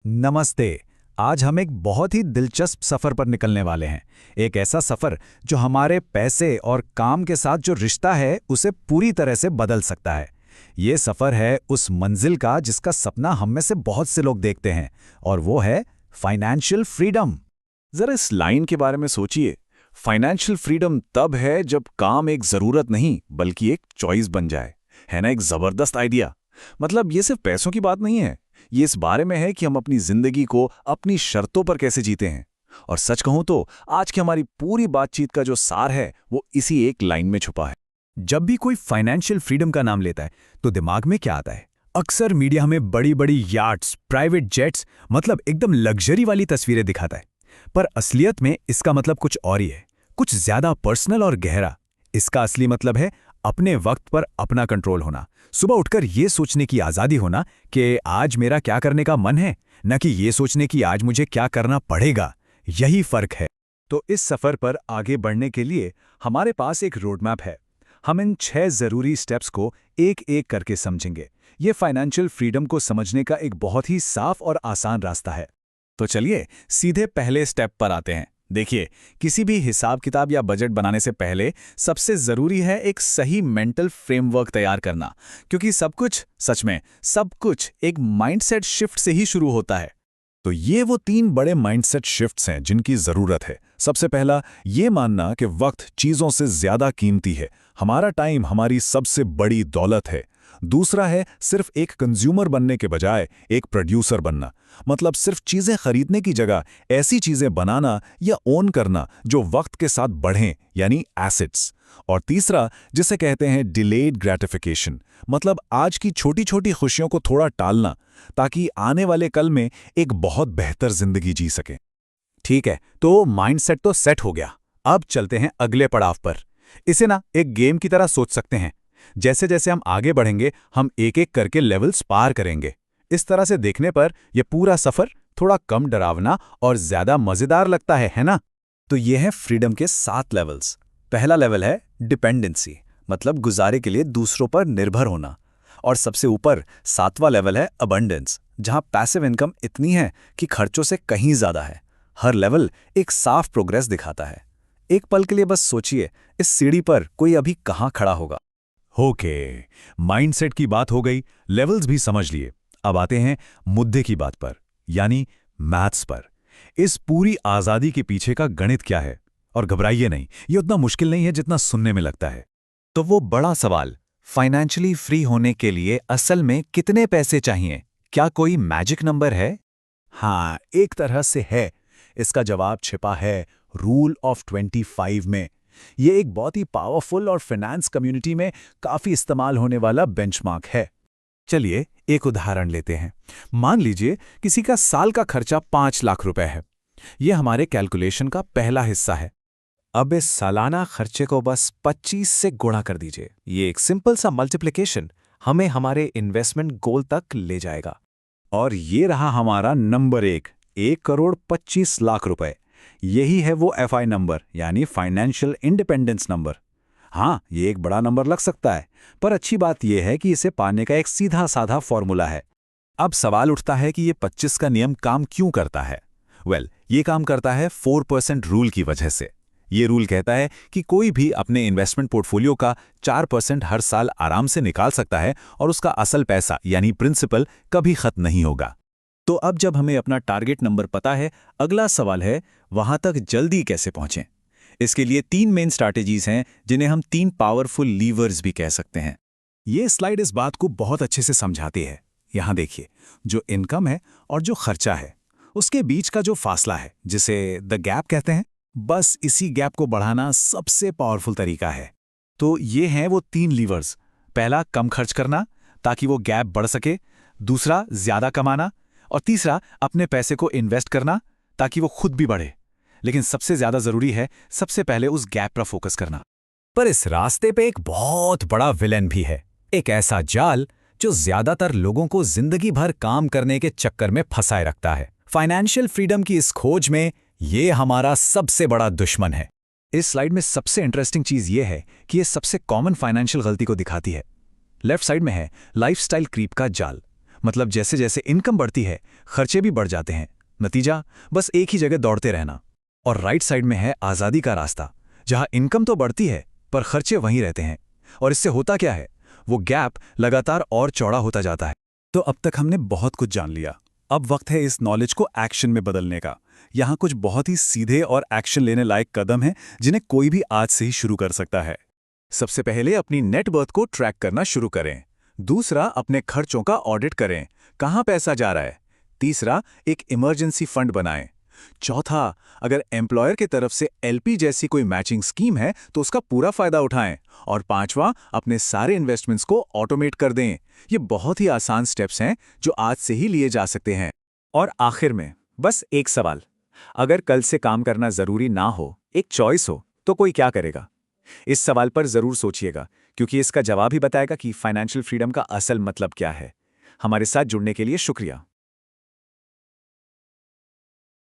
नमस्ते। आज हम एक बहुत ही दिलचस्प सफ़र पर निकलने वाले हैं। एक ऐसा सफ़र जो हमारे पैसे और काम के साथ जो रिश्ता है उसे पूरी तरह से बदल सकता है। ये सफ़र है उस मंजिल का जिसका सपना हम में से बहुत से लोग देखते हैं, और वो है फाइनेंशियल फ्रीडम। जरा इस लाइन के बारे में सोचिए। फाइनेंशियल फ्रीडम तब है जब काम एक जरूरत नहीं बल्कि एक चॉइस बन जाए। है ना, एक जबरदस्त आइडिया। मतलब ये सिर्फ पैसों की बात नहीं है, ये इस बारे में है कि हम अपनी जिंदगी को अपनी शर्तों पर कैसे जीते हैं। और सच कहूं तो आज की हमारी पूरी बातचीत का जो सार है वो इसी एक लाइन में छुपा है। जब भी कोई फाइनेंशियल फ्रीडम का नाम लेता है तो दिमाग में क्या आता है? अक्सर मीडिया हमें बड़ी बड़ी याट्स, प्राइवेट जेट्स, मतलब एकदम लग्जरी वाली तस्वीरें दिखाता है। पर असलियत में इसका मतलब कुछ और ही है, कुछ ज्यादा पर्सनल और गहरा। इसका असली मतलब है अपने वक्त पर अपना कंट्रोल होना, सुबह उठकर ये सोचने की आज़ादी होना कि आज मेरा क्या करने का मन है, न कि ये सोचने की आज मुझे क्या करना पड़ेगा। यही फर्क है। तो इस सफ़र पर आगे बढ़ने के लिए हमारे पास एक रोड मैप है। हम इन 6 ज़रूरी स्टेप्स को एक एक करके समझेंगे। ये फाइनेंशियल फ्रीडम को समझने का एक बहुत ही साफ और आसान रास्ता है। तो चलिए सीधे पहले स्टेप पर आते हैं। देखिए, किसी भी हिसाब किताब या बजट बनाने से पहले सबसे ज़रूरी है एक सही मेंटल फ्रेमवर्क तैयार करना, क्योंकि सब कुछ, सच में सब कुछ, एक माइंडसेट शिफ्ट से ही शुरू होता है। तो ये वो 3 बड़े माइंडसेट शिफ्ट्स हैं जिनकी ज़रूरत है। सबसे पहला, ये मानना कि वक्त चीज़ों से ज़्यादा कीमती है। हमारा टाइम हमारी सबसे बड़ी दौलत है। दूसरा है सिर्फ एक कंज्यूमर बनने के बजाय एक प्रोड्यूसर बनना, मतलब सिर्फ चीज़ें खरीदने की जगह ऐसी चीज़ें बनाना या ओन करना जो वक्त के साथ बढ़ें, यानी एसेट्स। और तीसरा, जिसे कहते हैं डिलेड ग्रेटिफिकेशन, मतलब आज की छोटी छोटी खुशियों को थोड़ा टालना ताकि आने वाले कल में एक बहुत बेहतर जिंदगी जी सकें। ठीक है, तो माइंडसेट तो सेट हो गया। अब चलते हैं अगले पड़ाव पर। इसे ना एक गेम की तरह सोच सकते हैं। जैसे जैसे हम आगे बढ़ेंगे हम एक एक करके लेवल्स पार करेंगे। इस तरह से देखने पर यह पूरा सफर थोड़ा कम डरावना और ज्यादा मजेदार लगता है ना? तो ये है फ्रीडम के 7 लेवल्स। पहला लेवल है डिपेंडेंसी, मतलब गुजारे के लिए दूसरों पर निर्भर होना। और सबसे ऊपर 7वां लेवल है अबंडेंस, जहां पैसिव इनकम इतनी है कि खर्चों से कहीं ज्यादा है। हर लेवल एक साफ प्रोग्रेस दिखाता है। एक पल के लिए बस सोचिए, इस सीढ़ी पर कोई अभी कहां खड़ा होगा। ओके, माइंडसेट की बात हो गई, लेवल्स भी समझ लिए। अब आते हैं मुद्दे की बात पर, यानी मैथ्स पर। इस पूरी आजादी के पीछे का गणित क्या है? और घबराइए नहीं, ये उतना मुश्किल नहीं है जितना सुनने में लगता है। तो वो बड़ा सवाल, फाइनेंशियली फ्री होने के लिए असल में कितने पैसे चाहिए? क्या कोई मैजिक नंबर है? हाँ, एक तरह से है। इसका जवाब छिपा है रूल ऑफ 25 में। ये एक बहुत ही पावरफुल और फाइनेंस कम्युनिटी में काफी इस्तेमाल होने वाला बेंचमार्क है। चलिए एक उदाहरण लेते हैं। मान लीजिए किसी का साल का खर्चा 5 लाख रुपए है। यह हमारे कैलकुलेशन का पहला हिस्सा है। अब इस सालाना खर्चे को बस 25 से गुणा कर दीजिए। ये एक सिंपल सा मल्टीप्लिकेशन हमें हमारे इन्वेस्टमेंट गोल तक ले जाएगा। और ये रहा हमारा नंबर 1 करोड़ 25 लाख रुपए। यही है वो एफआई नंबर, यानी फाइनेंशियल इंडिपेंडेंस नंबर। हाँ, ये एक बड़ा नंबर लग सकता है, पर अच्छी बात यह है कि इसे पाने का एक सीधा साधा फॉर्मूला है। अब सवाल उठता है कि ये 25 का नियम काम क्यों करता है? ये काम करता है 4% रूल की वजह से। ये रूल कहता है कि कोई भी अपने इन्वेस्टमेंट पोर्टफोलियो का 4% हर साल आराम से निकाल सकता है और उसका असल पैसा यानी प्रिंसिपल कभी खत्म नहीं होगा। तो अब जब हमें अपना टारगेट नंबर पता है, अगला सवाल है वहां तक जल्दी कैसे पहुंचें। इसके लिए 3 मेन स्ट्रैटेजीज हैं जिन्हें हम 3 पावरफुल लीवर्स भी कह सकते हैं। ये स्लाइड इस बात को बहुत अच्छे से समझाती है। यहां देखिए, जो इनकम है और जो खर्चा है उसके बीच का जो फासला है, जिसे द गैप कहते हैं, बस इसी गैप को बढ़ाना सबसे पावरफुल तरीका है। तो ये हैं वो 3 लीवर्स। पहला, कम खर्च करना ताकि वो गैप बढ़ सके। दूसरा, ज्यादा कमाना। और तीसरा, अपने पैसे को इन्वेस्ट करना ताकि वो खुद भी बढ़े। लेकिन सबसे ज्यादा जरूरी है सबसे पहले उस गैप पर फोकस करना। पर इस रास्ते पे एक बहुत बड़ा विलेन भी है, एक ऐसा जाल जो ज्यादातर लोगों को जिंदगी भर काम करने के चक्कर में फंसाए रखता है। फाइनेंशियल फ्रीडम की इस खोज में ये हमारा सबसे बड़ा दुश्मन है। इस स्लाइड में सबसे इंटरेस्टिंग चीज ये है कि ये सबसे कॉमन फाइनेंशियल गलती को दिखाती है। लेफ्ट साइड में है लाइफस्टाइल क्रीप का जाल, मतलब जैसे जैसे इनकम बढ़ती है खर्चे भी बढ़ जाते हैं। नतीजा बस एक ही जगह दौड़ते रहना। और राइट साइड में है आज़ादी का रास्ता, जहां इनकम तो बढ़ती है पर खर्चे वहीं रहते हैं। और इससे होता क्या है, वो गैप लगातार और चौड़ा होता जाता है। तो अब तक हमने बहुत कुछ जान लिया। अब वक्त है इस नॉलेज को एक्शन में बदलने का। यहाँ कुछ बहुत ही सीधे और एक्शन लेने लायक कदम हैं जिन्हें कोई भी आज से ही शुरू कर सकता है। सबसे पहले अपनी नेट वर्थ को ट्रैक करना शुरू करें। दूसरा, अपने खर्चों का ऑडिट करें, कहाँ पैसा जा रहा है। तीसरा, एक इमरजेंसी फंड बनाएं। चौथा, अगर एम्प्लॉयर की तरफ से एलपी जैसी कोई मैचिंग स्कीम है तो उसका पूरा फायदा उठाएं। और पांचवा, अपने सारे इन्वेस्टमेंट्स को ऑटोमेट कर दें। ये बहुत ही आसान स्टेप्स हैं जो आज से ही लिए जा सकते हैं। और आखिर में बस एक सवाल, अगर कल से काम करना जरूरी ना हो, एक चॉइस हो, तो कोई क्या करेगा? इस सवाल पर जरूर सोचिएगा, क्योंकि इसका जवाब ही बताएगा कि फाइनेंशियल फ्रीडम का असल मतलब क्या है। हमारे साथ जुड़ने के लिए शुक्रिया।